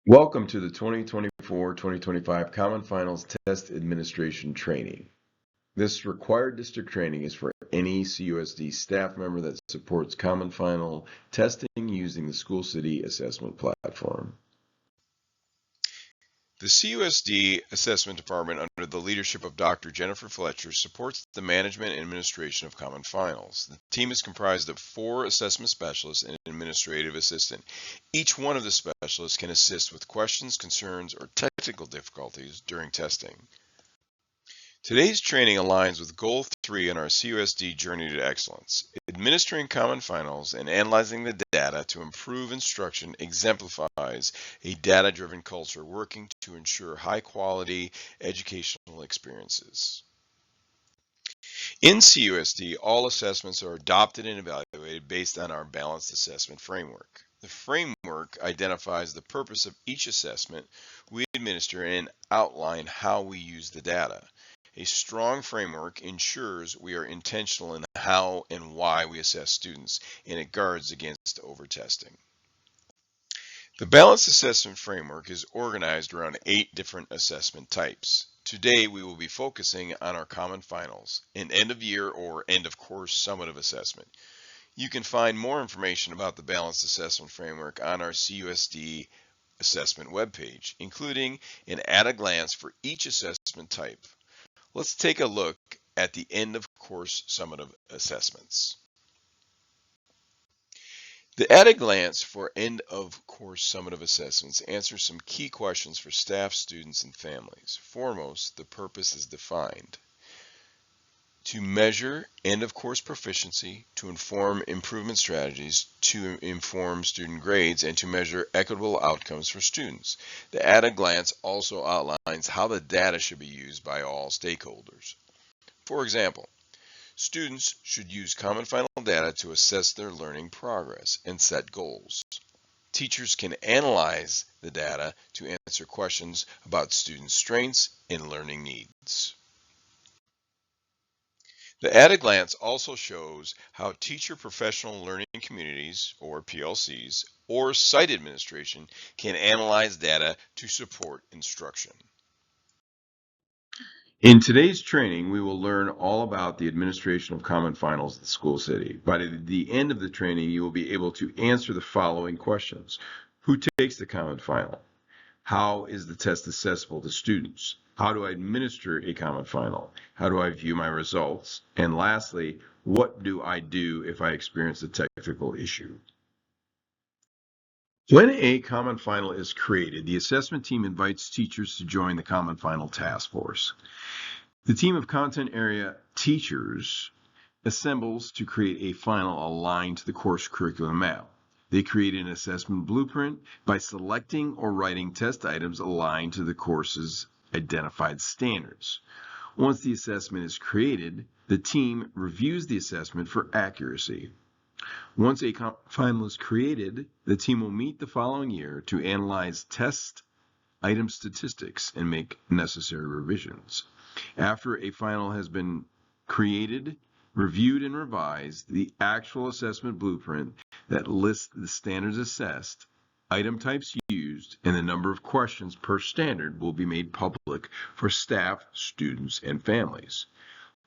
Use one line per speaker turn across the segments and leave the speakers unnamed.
Welcome to the 2024-2025 Common Finals Test Administration Training. This required district training is for any CUSD staff member that supports Common Final testing using the SchoolCity assessment platform.
The CUSD Assessment Department, under the leadership of Dr. Jennifer Fletcher, supports the management and administration of Common Finals. The team is comprised of 4 assessment specialists and an administrative assistant. Each one of the specialists can assist with questions, concerns, or technical difficulties during testing. Today's training aligns with Goal 3 in our CUSD Journey to Excellence. Administering Common Finals and analyzing the data to improve instruction exemplifies a data-driven culture working to ensure high-quality educational experiences. In CUSD, all assessments are adopted and evaluated based on our balanced assessment framework. The framework identifies the purpose of each assessment we administer and outline how we use the data. A strong framework ensures we are intentional in how and why we assess students, and it guards against overtesting. The balanced assessment framework is organized around 8 different assessment types. Today we will be focusing on our Common Finals, an end-of-year or end-of-course summative assessment. You can find more information about the balanced assessment framework on our CUSD assessment webpage, including an at-a-glance for each assessment type. Let's take a look at the end-of-course summative assessments. The at-a-glance for end-of-course summative assessments answers some key questions for staff, students, and families. Foremost, the purpose is defined: to measure end-of-course proficiency, to inform improvement strategies, to inform student grades, and to measure equitable outcomes for students. The at-a-glance also outlines how the data should be used by all stakeholders. For example, students should use Common Final data to assess their learning progress and set goals. Teachers can analyze the data to answer questions about student strengths and learning needs. The at-a-glance also shows how teacher professional learning communities, or PLCs, or site administration can analyze data to support instruction.
In today's training, we will learn all about the administration of Common Finals at SchoolCity. By the end of the training, you will be able to answer the following questions. Who takes the Common Final? How is the test accessible to students? How do I administer a Common Final? How do I view my results? And lastly, what do I do if I experience a technical issue? When a Common Final is created, the assessment team invites teachers to join the Common Final task force. The team of content area teachers assembles to create a final aligned to the course curriculum map. They create an assessment blueprint by selecting or writing test items aligned to the course's identified standards. Once the assessment is created, the team reviews the assessment for accuracy. Once a final is created, the team will meet the following year to analyze test item statistics and make necessary revisions. After a final has been created, reviewed, and revised, the actual assessment blueprint that lists the standards assessed, item types used, and the number of questions per standard will be made public for staff, students, and families.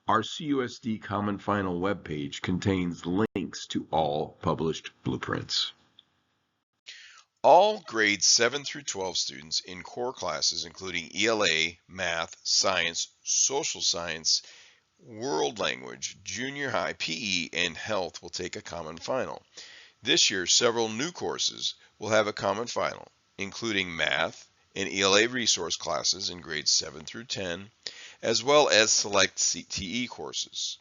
Our CUSD Common Final webpage contains links to all published blueprints.
All grades 7 through 12 students in core classes including ELA, math, science, social science, world language, junior high, PE, and health will take a Common Final. This year, several new courses will have a Common Final, including math and ELA resource classes in grades 7 through 10, as well as select CTE courses.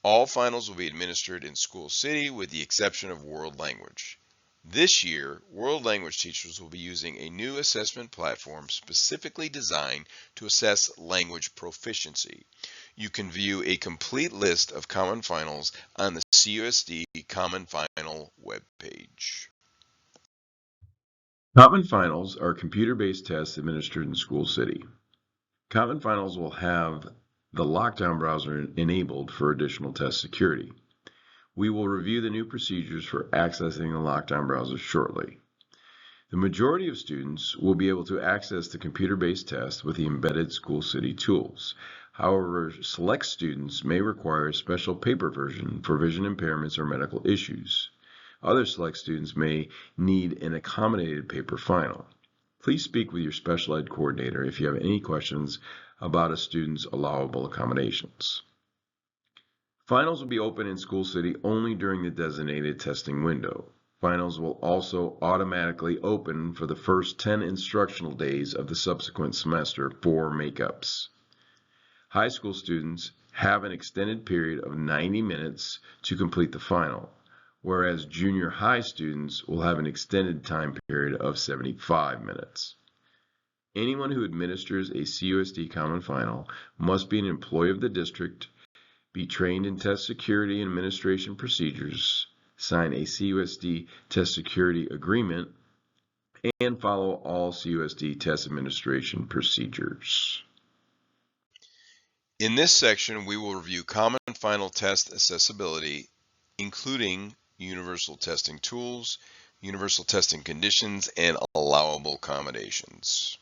All finals will be administered in SchoolCity with the exception of world language. This year, world language teachers will be using a new assessment platform specifically designed to assess language proficiency. You can view a complete list of Common Finals on the CUSD Common Final webpage.
Common Finals are computer-based tests administered in SchoolCity. Common Finals will have the lockdown browser enabled for additional test security. We will review the new procedures for accessing the lockdown browser shortly. The majority of students will be able to access the computer-based test with the embedded SchoolCity tools. However, select students may require a special paper version for vision impairments or medical issues. Other select students may need an accommodated paper final. Please speak with your special ed coordinator if you have any questions about a student's allowable accommodations. Finals will be open in SchoolCity only during the designated testing window. Finals will also automatically open for the first 10 instructional days of the subsequent semester for makeups. High school students have an extended period of 90 minutes to complete the final, whereas junior high students will have an extended time period of 75 minutes. Anyone who administers a CUSD Common Final must be an employee of the district, be trained in test security and administration procedures, sign a CUSD test security agreement, and follow all CUSD test administration procedures.
In this section, we will review Common Final test accessibility, including universal testing tools, universal testing conditions, and allowable accommodations.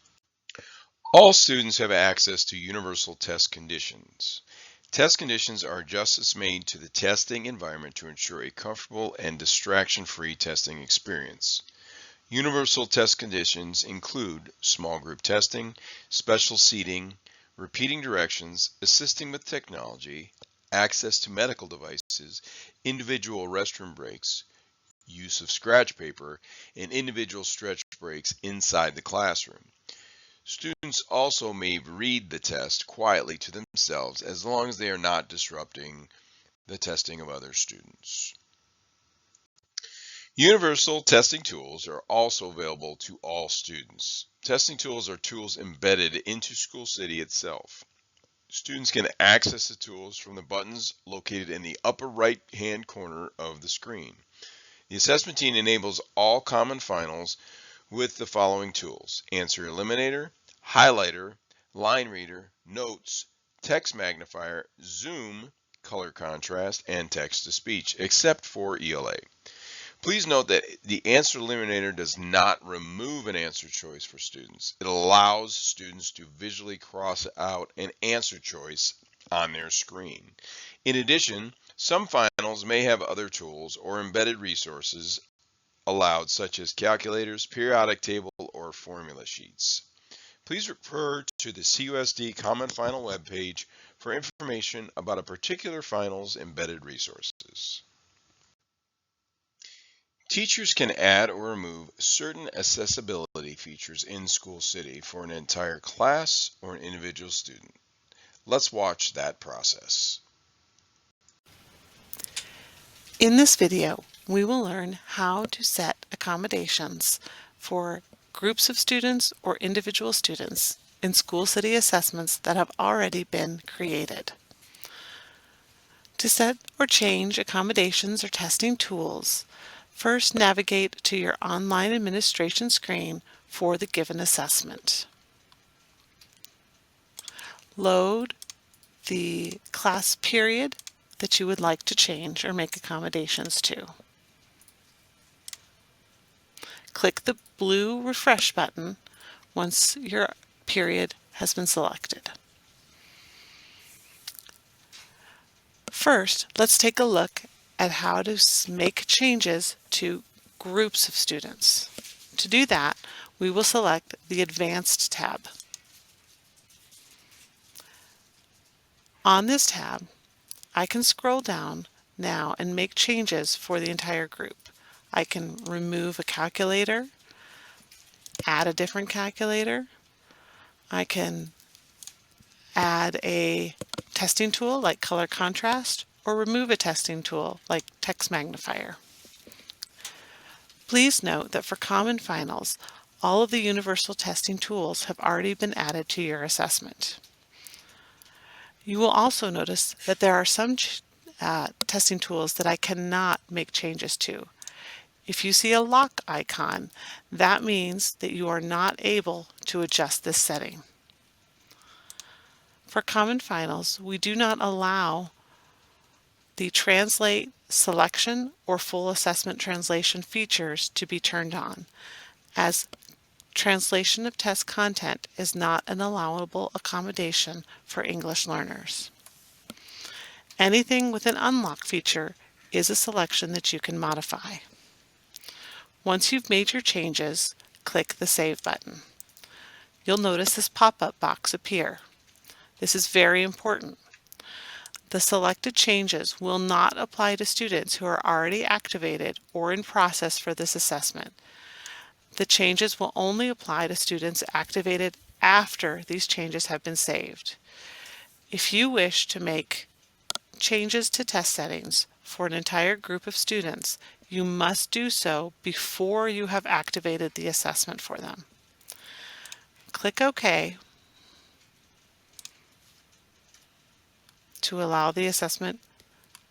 All students have access to universal test conditions. Test conditions are adjustments made to the testing environment to ensure a comfortable and distraction-free testing experience. Universal test conditions include small group testing, special seating, repeating directions, assisting with technology, access to medical devices, individual restroom breaks, use of scratch paper, and individual stretch breaks inside the classroom. Students also may read the test quietly to themselves as long as they are not disrupting the testing of other students. Universal testing tools are also available to all students. Testing tools are tools embedded into SchoolCity itself. Students can access the tools from the buttons located in the upper right-hand corner of the screen. The assessment team enables all common finals with the following tools: Answer Eliminator, Highlighter, Line Reader, Notes, Text Magnifier, Zoom, Color Contrast, and Text-to-Speech, except for ELA. Please note that the Answer Eliminator does not remove an answer choice for students. It allows students to visually cross out an answer choice on their screen. In addition, some finals may have other tools or embedded resources allowed, such as calculators, periodic table, or formula sheets. Please refer to the CUSD Common Final webpage for information about a particular final's embedded resources. Teachers can add or remove certain accessibility features in SchoolCity for an entire class or an individual student. Let's watch that process.
In this video, we will learn how to set accommodations for groups of students or individual students in SchoolCity assessments that have already been created. To set or change accommodations or testing tools, first navigate to your online administration screen for the given assessment. Load the class period that you would like to change or make accommodations to. Click the blue refresh button once your period has been selected. First, let's take a look at how to make changes to groups of students. To do that, we will select the Advanced tab. On this tab, I can scroll down now and make changes for the entire group. I can remove a calculator, add a different calculator. I can add a testing tool like color contrast, or remove a testing tool like text magnifier. Please note that for common finals, all of the universal testing tools have already been added to your assessment. You will also notice that there are some testing tools that I cannot make changes to. If you see a lock icon, that means that you are not able to adjust this setting. For common finals, we do not allow the translate, selection, or full assessment translation features to be turned on, as translation of test content is not an allowable accommodation for English learners. Anything with an unlock feature is a selection that you can modify. Once you've made your changes, click the Save button. You'll notice this pop-up box appear. This is very important. The selected changes will not apply to students who are already activated or in process for this assessment. The changes will only apply to students activated after these changes have been saved. If you wish to make changes to test settings for an entire group of students, you must do so before you have activated the assessment for them. Click OK to allow the assessment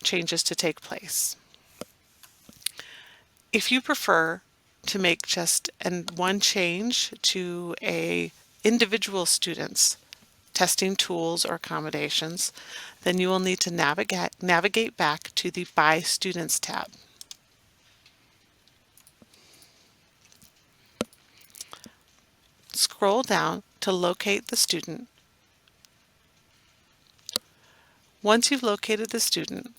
changes to take place. If you prefer to make just one change to an individual student's testing tools or accommodations, then you will need to navigate back to the By Students tab. Scroll down to locate the student. Once you've located the student,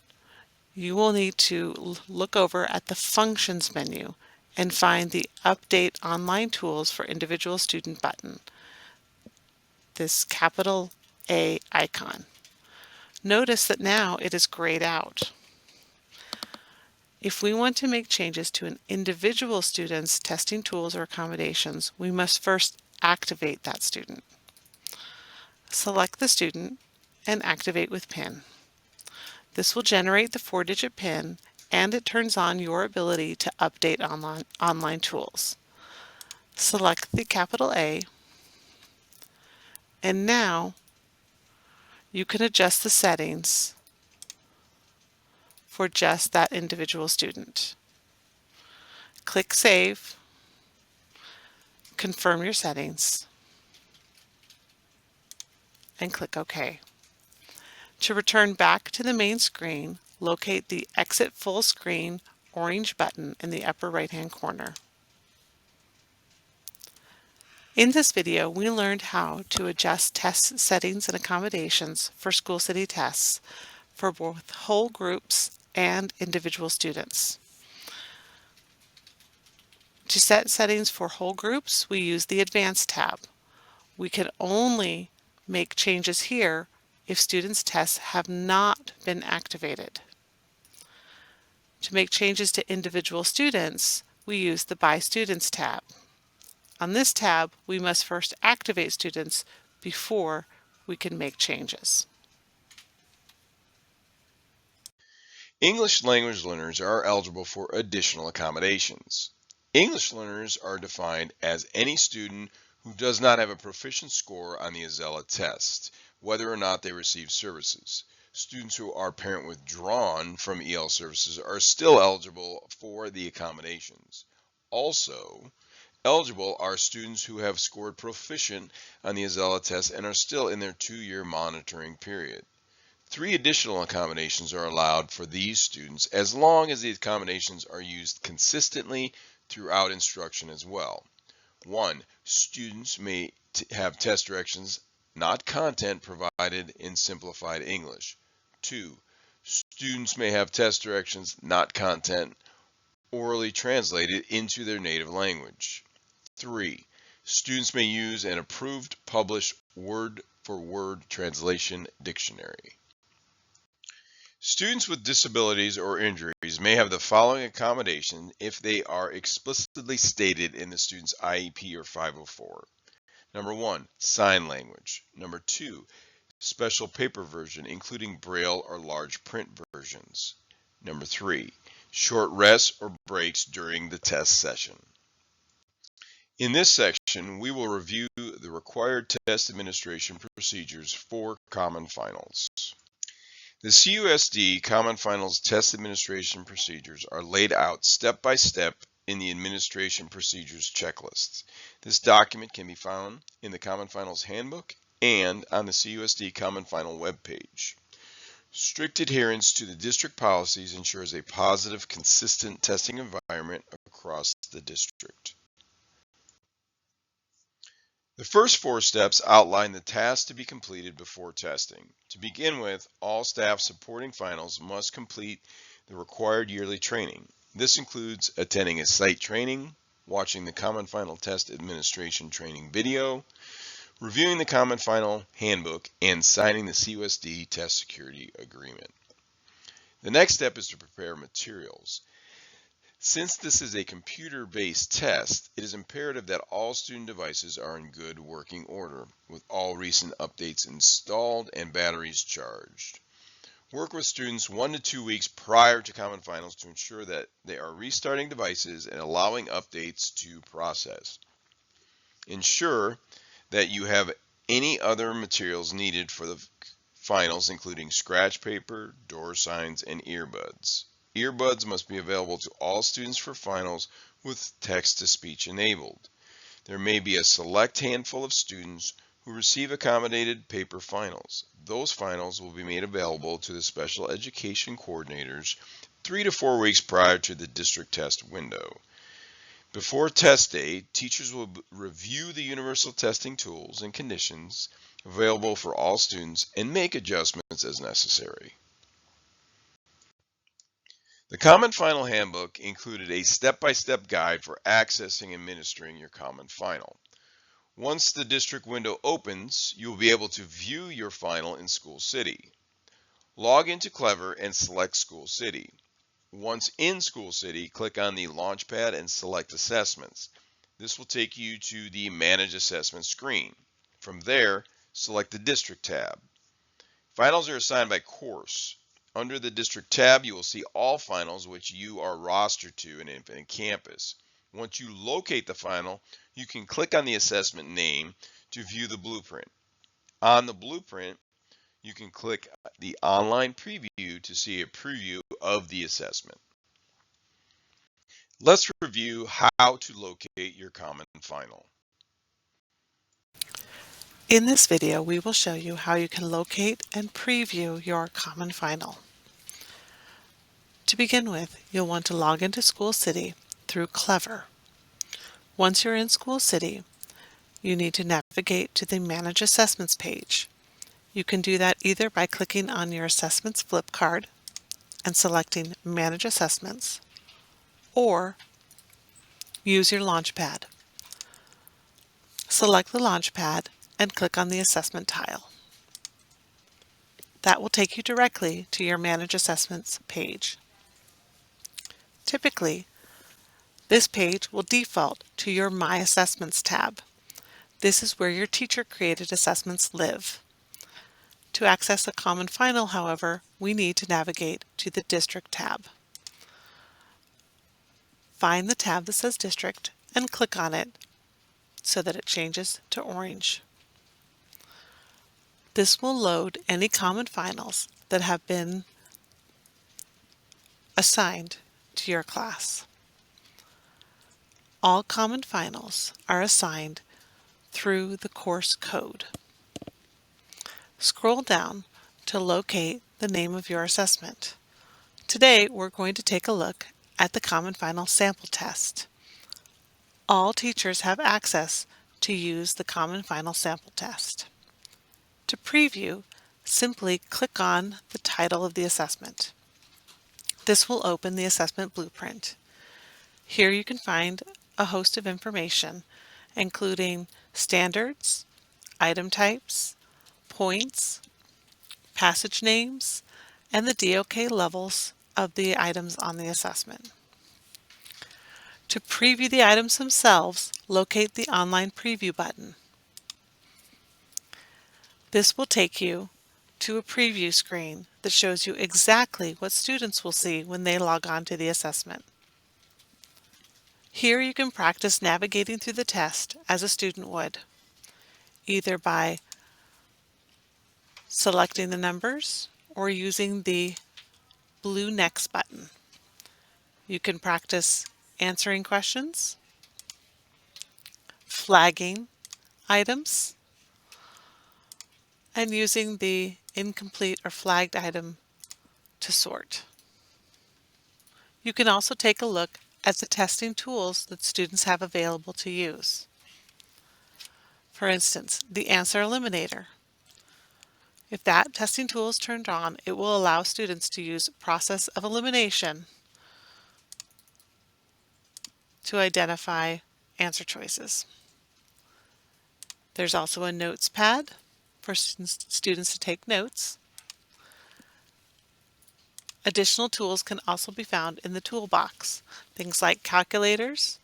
you will need to look over at the Functions menu and find the Update Online Tools for Individual Student button, this capital A icon. Notice that now it is grayed out. If we want to make changes to an individual student's testing tools or accommodations, we must first activate that student. Select the student and activate with PIN. This will generate the 4-digit PIN, and it turns on your ability to update online tools. Select the capital A, and now you can adjust the settings for just that individual student. Click Save, confirm your settings, and click OK. To return back to the main screen, locate the Exit Full Screen orange button in the upper right-hand corner. In this video, we learned how to adjust test settings and accommodations for SchoolCity tests for both whole groups and individual students. To set settings for whole groups, we use the Advanced tab. We can only make changes here if students' tests have not been activated. To make changes to individual students, we use the By Students tab. On this tab, we must first activate students before we can make changes.
English language learners are eligible for additional accommodations. English learners are defined as any student who does not have a proficient score on the AZELA test, whether or not they receive services. Students who are parent withdrawn from EL services are still eligible for the accommodations. Also, eligible are students who have scored proficient on the AZELA test and are still in their 2-year monitoring period. 3 additional accommodations are allowed for these students as long as the accommodations are used consistently throughout instruction as well. 1. Students may have test directions, not content, provided in simplified English. 2. Students may have test directions, not content, orally translated into their native language. 3. Students may use an approved published word-for-word translation dictionary. Students with disabilities or injuries may have the following accommodation if they are explicitly stated in the student's IEP or 504. Number 1, sign language. Number 2, special paper version, including Braille or large print versions. Number 3, short rests or breaks during the test session. In this section, we will review the required test administration procedures for Common Finals. The CUSD Common Finals test administration procedures are laid out step by step in the Administration Procedures Checklist. This document can be found in the Common Finals Handbook and on the CUSD Common Final webpage. Strict adherence to the district policies ensures a positive, consistent testing environment across the district. The first 4 steps outline the tasks to be completed before testing. To begin with, all staff supporting finals must complete the required yearly training. This includes attending a site training, watching the Common Final Test Administration training video, reviewing the Common Final Handbook, and signing the CUSD Test Security Agreement. The next step is to prepare materials. Since this is a computer-based test, it is imperative that all student devices are in good working order, with all recent updates installed and batteries charged. Work with students 1 to 2 weeks prior to Common Finals to ensure that they are restarting devices and allowing updates to process. Ensure that you have any other materials needed for the finals, including scratch paper, door signs, and earbuds. Earbuds must be available to all students for finals with text-to-speech enabled. There may be a select handful of students who receive accommodated paper finals. Those finals will be made available to the special education coordinators 3 to 4 weeks prior to the district test window. Before test day, teachers will review the universal testing tools and conditions available for all students and make adjustments as necessary. The Common Final Handbook included a step-by-step guide for accessing and administering your Common Final. Once the district window opens, you will be able to view your final in SchoolCity. Log into Clever and select SchoolCity. Once in SchoolCity, click on the Launchpad and select Assessments. This will take you to the Manage Assessment screen. From there, select the District tab. Finals are assigned by course. Under the District tab, you will see all finals which you are rostered to in Infinite Campus. Once you locate the final, you can click on the assessment name to view the blueprint. On the blueprint, you can click the online preview to see a preview of the assessment. Let's review how to locate your Common Final.
In this video, we will show you how you can locate and preview your Common Final. To begin with, you'll want to log into SchoolCity through Clever. Once you're in SchoolCity, you need to navigate to the Manage Assessments page. You can do that either by clicking on your Assessments flip card and selecting Manage Assessments, or use your Launchpad. Select the Launchpad and click on the Assessment tile. That will take you directly to your Manage Assessments page. Typically, this page will default to your My Assessments tab. This is where your teacher-created assessments live. To access a Common Final, however, we need to navigate to the District tab. Find the tab that says District and click on it so that it changes to orange. This will load any Common Finals that have been assigned to your class. All Common Finals are assigned through the course code. Scroll down to locate the name of your assessment. Today, we're going to take a look at the Common Final sample test. All teachers have access to use the Common Final sample test. To preview, simply click on the title of the assessment. This will open the assessment blueprint. Here you can find a host of information, including standards, item types, points, passage names, and the DOK levels of the items on the assessment. To preview the items themselves, locate the Online Preview button. This will take you to a preview screen that shows you exactly what students will see when they log on to the assessment. Here you can practice navigating through the test as a student would, either by selecting the numbers or using the blue Next button. You can practice answering questions, flagging items, and using the incomplete or flagged item to sort. You can also take a look at the testing tools that students have available to use. For instance, the answer eliminator. If that testing tool is turned on, it will allow students to use process of elimination to identify answer choices. There's also a notes pad for students to take notes. Additional tools can also be found in the toolbox, things like calculators,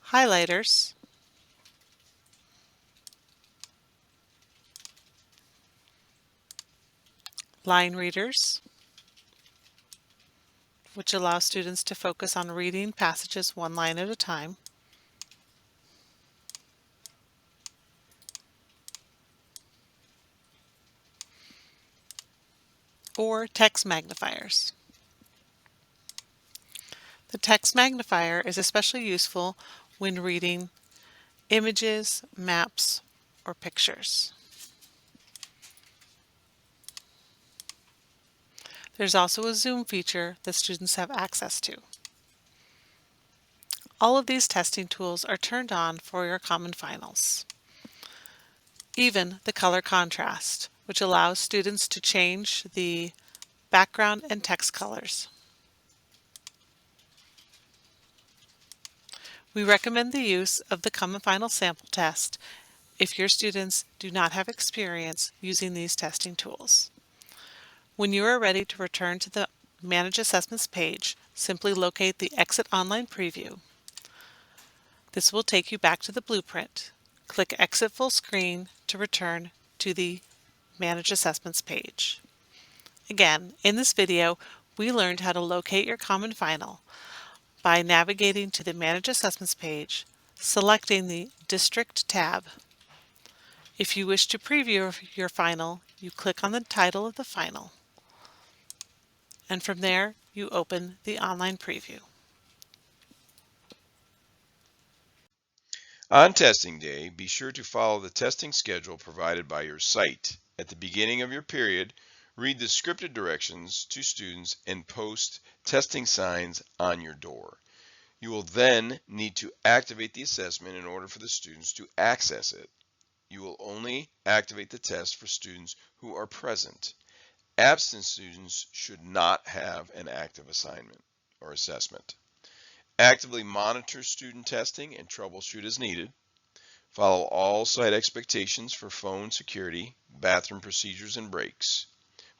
highlighters, line readers, which allow students to focus on reading passages one line at a time, or text magnifiers. The text magnifier is especially useful when reading images, maps, or pictures. There's also a zoom feature that students have access to. All of these testing tools are turned on for your common finals. Even the color contrast, which allows students to change the background and text colors. We recommend the use of the Common Final Sample Test if your students do not have experience using these testing tools. When you are ready to return to the Manage Assessments page, simply locate the Exit Online Preview. This will take you back to the blueprint. Click Exit Full Screen to return to the Manage Assessments page. Again, in this video, we learned how to locate your Common Final by navigating to the Manage Assessments page, selecting the District tab. If you wish to preview your final, you click on the title of the final, and from there, you open the online preview.
On testing day, be sure to follow the testing schedule provided by your site. At the beginning of your period, read the scripted directions to students and post testing signs on your door. You will then need to activate the assessment in order for the students to access it. You will only activate the test for students who are present. Absent students should not have an active assignment or assessment. Actively monitor student testing and troubleshoot as needed. Follow all site expectations for phone security, bathroom procedures, and breaks.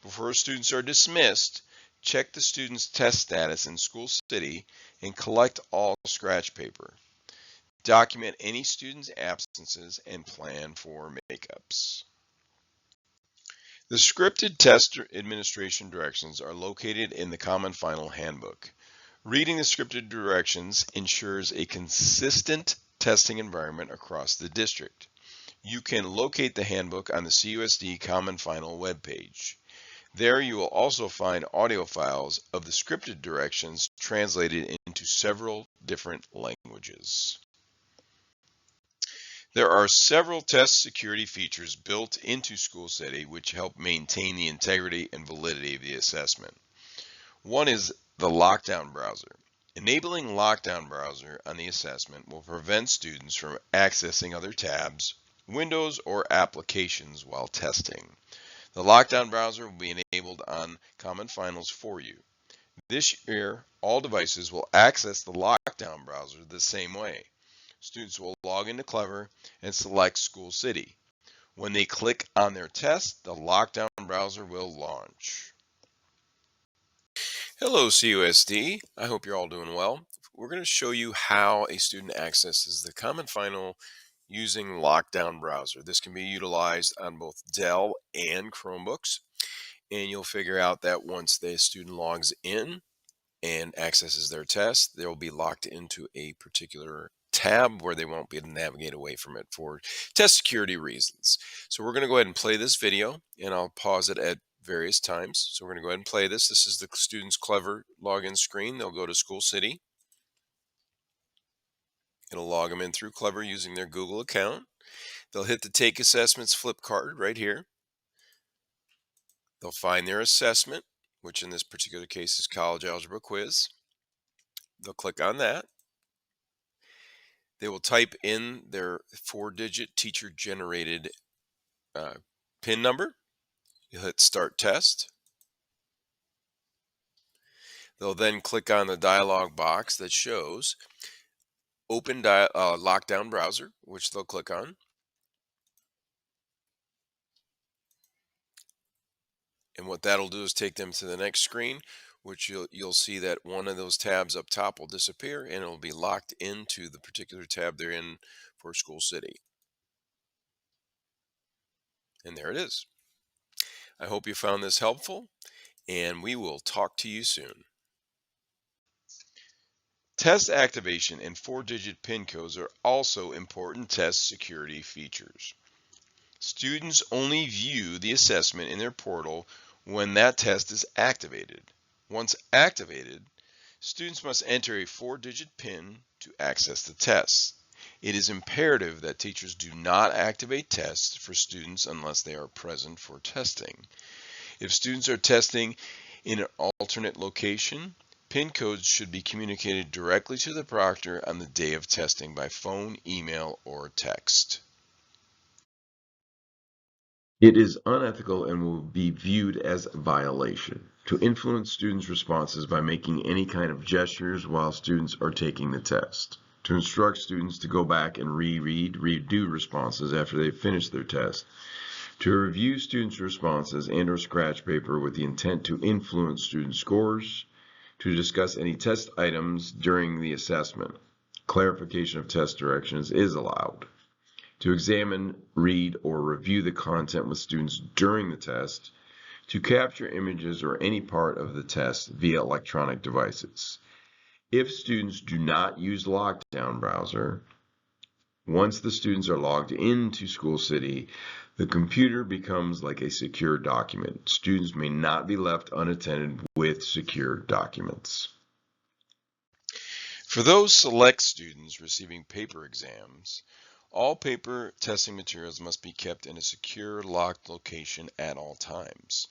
Before students are dismissed, check the student's test status in SchoolCity and collect all scratch paper. Document any student's absences and plan for makeups. The scripted test administration directions are located in the Common Final Handbook. Reading the scripted directions ensures a consistent testing environment across the district. You can locate the handbook on the CUSD Common Final webpage. There you will also find audio files of the scripted directions translated into several different languages. There are several test security features built into SchoolCity which help maintain the integrity and validity of the assessment. One is the lockdown browser. Enabling lockdown browser on the assessment will prevent students from accessing other tabs, windows, or applications while testing. The lockdown browser will be enabled on Common Finals for you. This year, all devices will access the lockdown browser the same way. Students will log into Clever and select SchoolCity. When they click on their test, the lockdown browser will launch. Hello CUSD, I hope you're all doing well. We're going to show you how a student accesses the Common Final using Lockdown Browser. This can be utilized on both Dell and Chromebooks, and you'll figure out that once the student logs in and accesses their test, they'll be locked into a particular tab where they won't be able to navigate away from it for test security reasons. So we're going to go ahead and play this video, and I'll pause it at various times. So we're going to go ahead and play this. This is the student's Clever login screen. They'll go to SchoolCity. It'll log them in through Clever using their Google account. They'll hit the Take Assessments flip card right here. They'll find their assessment, which in this particular case is College Algebra Quiz. They'll click on that. They will type in their 4-digit teacher-generated PIN number. You'll hit Start Test. They'll then click on the dialog box that shows Open Lockdown Browser, which they'll click on. And what that'll do is take them to the next screen, which you'll see that one of those tabs up top will disappear and it'll be locked into the particular tab they're in for SchoolCity. And there it is. I hope you found this helpful, and we will talk to you soon. Test activation and 4-digit PIN codes are also important test security features. Students only view the assessment in their portal when that test is activated. Once activated, students must enter a 4-digit PIN to access the test. It is imperative that teachers do not activate tests for students unless they are present for testing. If students are testing in an alternate location, PIN codes should be communicated directly to the proctor on the day of testing by phone, email, or text.
It is unethical and will be viewed as a violation to influence students' responses by making any kind of gestures while students are taking the test, to instruct students to go back and redo responses after they've finished their test, to review students' responses and/or scratch paper with the intent to influence student scores, to discuss any test items during the assessment. Clarification of test directions is allowed. To examine, read, or review the content with students during the test, to capture images or any part of the test via electronic devices. If students do not use Lockdown Browser, once the students are logged into SchoolCity, the computer becomes like a secure document. Students may not be left unattended with secure documents.
For those select students receiving paper exams, all paper testing materials must be kept in a secure, locked location at all times.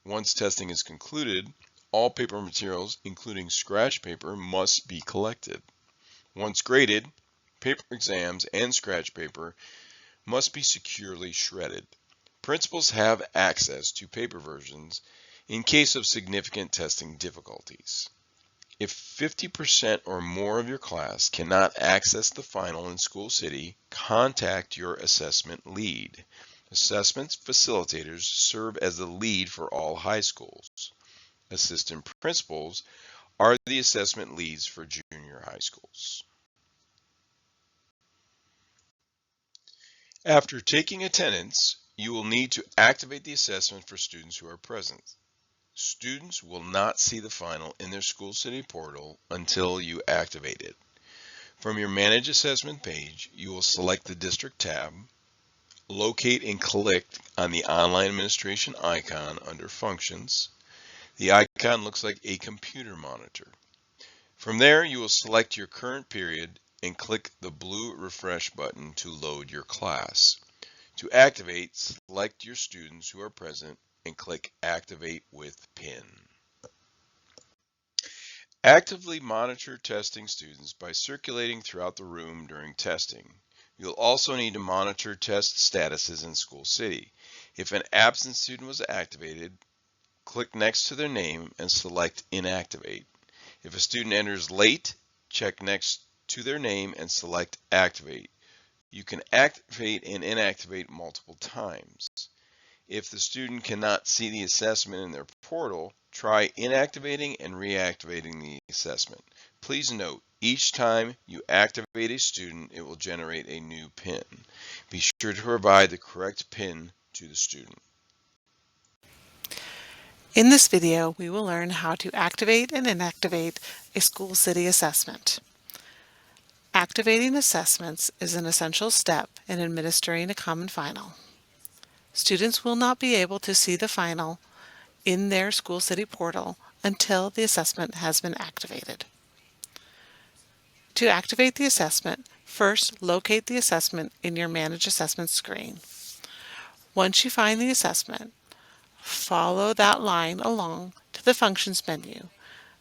Once testing is concluded, all paper materials, including scratch paper, must be collected. Once graded, paper exams and scratch paper must be securely shredded. Principals have access to paper versions in case of significant testing difficulties. If 50% or more of your class cannot access the final in SchoolCity, contact your assessment lead. Assessment facilitators serve as the lead for all high schools. Assistant principals are the assessment leads for junior high schools. After taking attendance, you will need to activate the assessment for students who are present. Students will not see the final in their SchoolCity portal until you activate it. From your Manage Assessment page, you will select the District tab, locate and click on the Online Administration icon under Functions. The icon looks like a computer monitor. From there, you will select your current period and click the blue refresh button to load your class. To activate, select your students who are present and click Activate with PIN. Actively monitor testing students by circulating throughout the room during testing. You'll also need to monitor test statuses in SchoolCity. If an absent student was activated, click next to their name and select Inactivate. If a student enters late, check next to their name and select Activate. You can activate and inactivate multiple times. If the student cannot see the assessment in their portal, try inactivating and reactivating the assessment. Please note, each time you activate a student, it will generate a new PIN. Be sure to provide the correct PIN to the student.
In this video, we will learn how to activate and inactivate a SchoolCity assessment. Activating assessments is an essential step in administering a common final. Students will not be able to see the final in their SchoolCity portal until the assessment has been activated. To activate the assessment, first locate the assessment in your Manage Assessment screen. Once you find the assessment, follow that line along to the Functions menu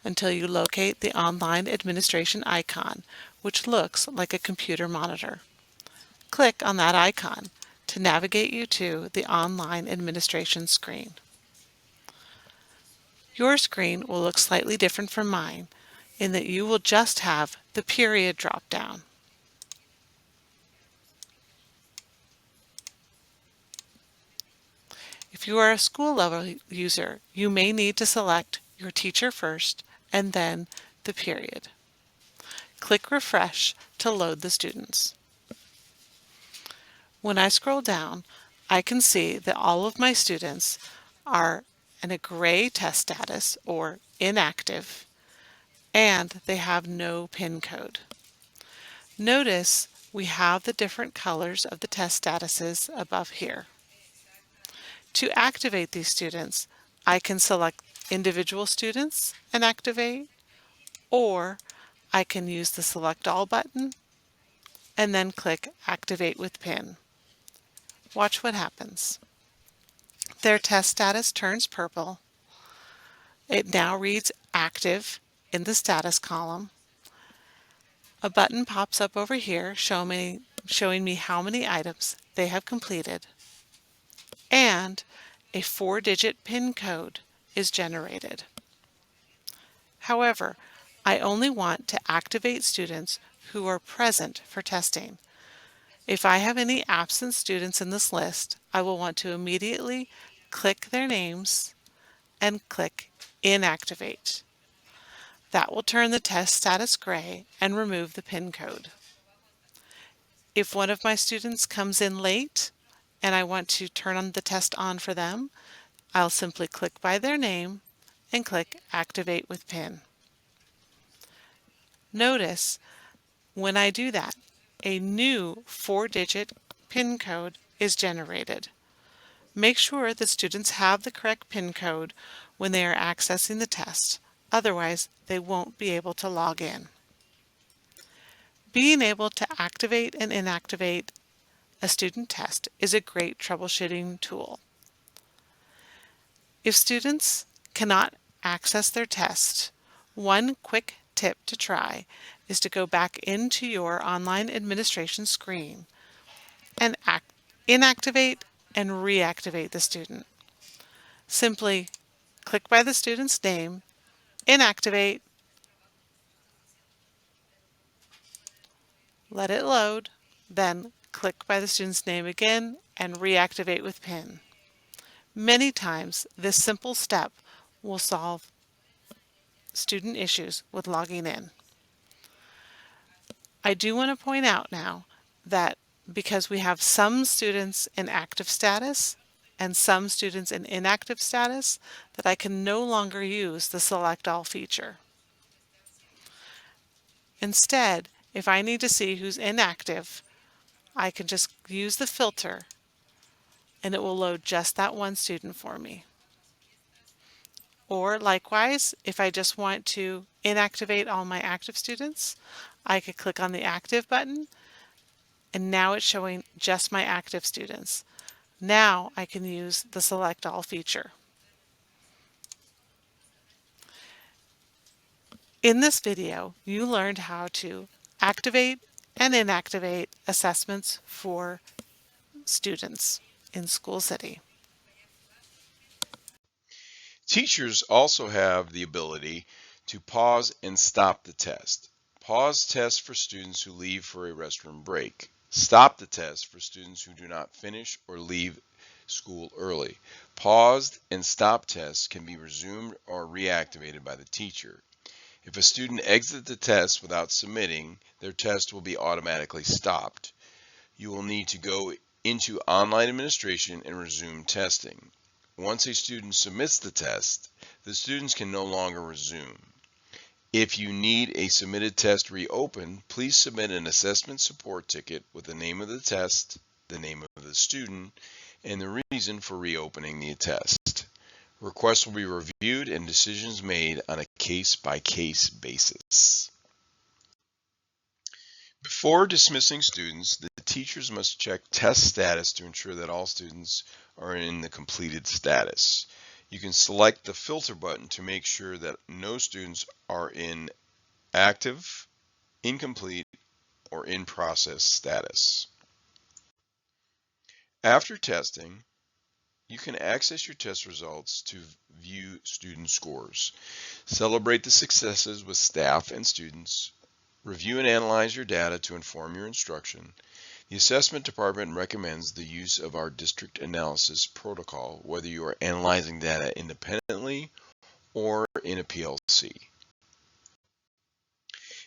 until you locate the Online Administration icon, which looks like a computer monitor. Click on that icon to navigate you to the online administration screen. Your screen will look slightly different from mine in that you will just have the period drop-down. If you are a school level user, you may need to select your teacher first and then the period. Click Refresh to load the students. When I scroll down, I can see that all of my students are in a gray test status or inactive, and they have no PIN code. Notice we have the different colors of the test statuses above here. To activate these students, I can select individual students and activate, or I can use the Select All button and then click Activate with PIN. Watch what happens. Their test status turns purple. It now reads active in the status column. A button pops up over here showing me how many items they have completed, and a 4-digit PIN code is generated. However, I only want to activate students who are present for testing. If I have any absent students in this list, I will want to immediately click their names and click Inactivate. That will turn the test status gray and remove the PIN code. If one of my students comes in late and I want to turn on the test on for them, I'll simply click by their name and click Activate with PIN. Notice when I do that, a new 4-digit PIN code is generated. Make sure that students have the correct PIN code when they are accessing the test, otherwise they won't be able to log in. Being able to activate and inactivate a student test is a great troubleshooting tool. If students cannot access their test, one quick tip to try is to go back into your online administration screen and inactivate and reactivate the student. Simply click by the student's name, inactivate, let it load, then click by the student's name again and reactivate with PIN. Many times, this simple step will solve student issues with logging in. I do want to point out now that because we have some students in active status and some students in inactive status, that I can no longer use the Select All feature. Instead, if I need to see who's inactive, I can just use the filter and it will load just that one student for me. Or likewise, if I just want to inactivate all my active students, I could click on the Active button, and now it's showing just my active students. Now I can use the Select All feature. In this video, you learned how to activate and inactivate assessments for students in SchoolCity.
Teachers also have the ability to pause and stop the test. Pause tests for students who leave for a restroom break. Stop the test for students who do not finish or leave school early. Paused and stopped tests can be resumed or reactivated by the teacher. If a student exits the test without submitting, their test will be automatically stopped. You will need to go into online administration and resume testing. Once a student submits the test, the students can no longer resume. If you need a submitted test reopened, please submit an assessment support ticket with the name of the test, the name of the student, and the reason for reopening the test. Requests will be reviewed and decisions made on a case-by-case basis. Before dismissing students, the teachers must check test status to ensure that all students are in the completed status. You can select the filter button to make sure that no students are in active, incomplete, or in process status. After testing, you can access your test results to view student scores, celebrate the successes with staff and students, review and analyze your data to inform your instruction. The assessment department recommends the use of our district analysis protocol, whether you are analyzing data independently or in a PLC.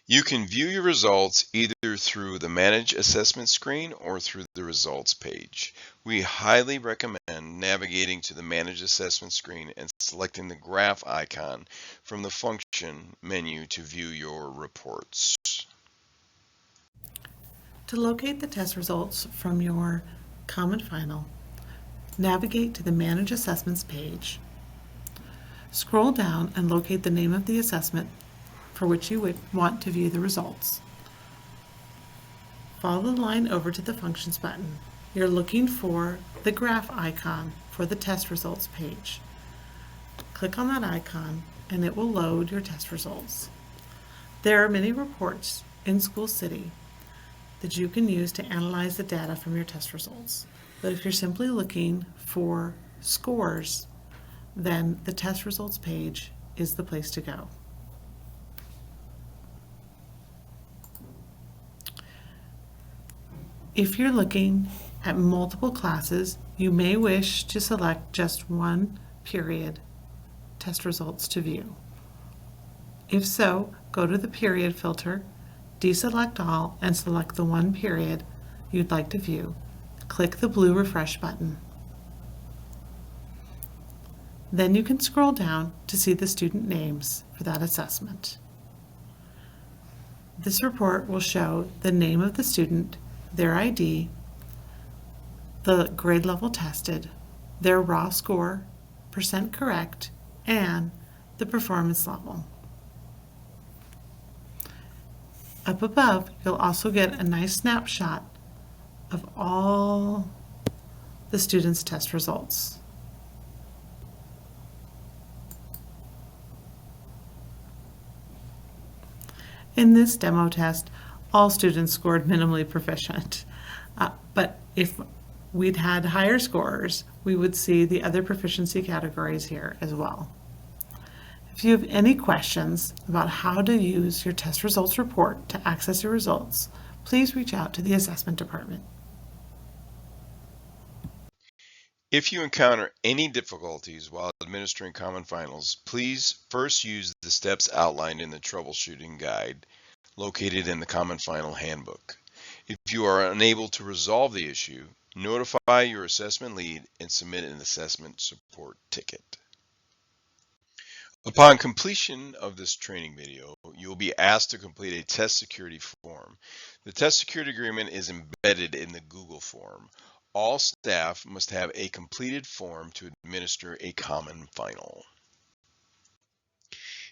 You can view your results either through the Manage Assessment screen or through the Results page. We highly recommend navigating to the Manage Assessment screen and selecting the graph icon from the function menu to view your reports.
To locate the test results from your Common Final, navigate to the Manage Assessments page. Scroll down and locate the name of the assessment for which you would want to view the results. Follow the line over to the Functions button. You're looking for the graph icon for the test results page. Click on that icon and it will load your test results. There are many reports in SchoolCity that you can use to analyze the data from your test results. But if you're simply looking for scores, then the test results page is the place to go. If you're looking at multiple classes, you may wish to select just one period test results to view. If so, go to the period filter, deselect all, and select the one period you'd like to view. Click the blue refresh button. Then you can scroll down to see the student names for that assessment. This report will show the name of the student, their ID, the grade level tested, their raw score, percent correct, and the performance level. Up above, you'll also get a nice snapshot of all the students' test results. In this demo test, all students scored minimally proficient. But if we'd had higher scores, we would see the other proficiency categories here as well. If you have any questions about how to use your test results report to access your results, please reach out to the assessment department.
If you encounter any difficulties while administering Common Finals, please first use the steps outlined in the troubleshooting guide located in the Common Final Handbook. If you are unable to resolve the issue, notify your assessment lead and submit an assessment support ticket. Upon completion of this training video, you will be asked to complete a test security form. The test security agreement is embedded in the Google form. All staff must have a completed form to administer a Common Final.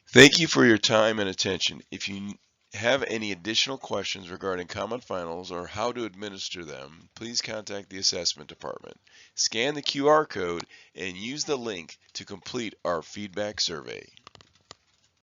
Thank you for your time and attention. If you have any additional questions regarding Common Finals or how to administer them, please contact the assessment department. Scan the QR code and use the link to complete our feedback survey.